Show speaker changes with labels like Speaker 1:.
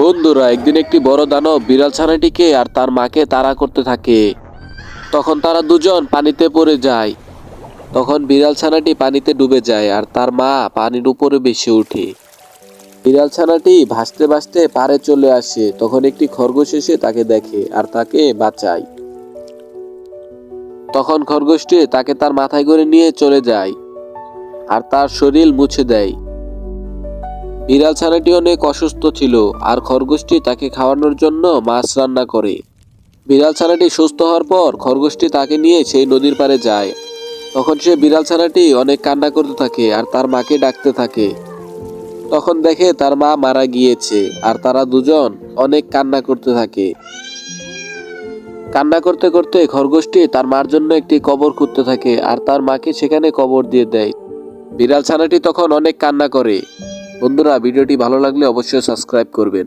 Speaker 1: বন্ধুরা, একদিন একটি বড় দানব বিড়াল ছানাটিকে আর তার মাকে তাড়া করতে থাকে। তখন তারা দুজন পানিতে পড়ে যায়। তখন বিড়াল ছানাটি পানিতে ডুবে যায় আর তার মা পানির উপরে ভেসে ওঠে। বিড়াল ছানাটি ভাসতে ভাসতে পাড়ে চলে আসে। তখন একটি খরগোশ এসে তাকে দেখে আর তাকে বাঁচায়। তখন খরগোশটি তাকে তার মাথায় করে নিয়ে চলে যায় আর তার শরীর মুছে দেয়। বিড়াল ছানাটি অনেক অসুস্থ ছিল আর খরগোশটি তাকে খাওয়ানোর জন্য মাছ রান্না করে। বিড়াল ছানাটি সুস্থ হওয়ার পর খরগোশটি তাকে নিয়ে সেই নদীর পাড়ে যায়। তখন সে বিড়াল ছানাটি অনেক কান্না করতে থাকে আর তার মাকে ডাকতে থাকে। তখন দেখে তার মা মারা গিয়েছে আর তারা দুজন অনেক কান্না করতে থাকে। কান্না করতে করতে খরগোশটি তার মার জন্য একটি কবর খুঁড়তে থাকে আর তার মাকে সেখানে কবর দিয়ে দেয়। বিড়াল ছানাটি তখন অনেক কান্না করে। বন্ধুরা, ভিডিওটি ভালো লাগলে অবশ্যই সাবস্ক্রাইব করবেন।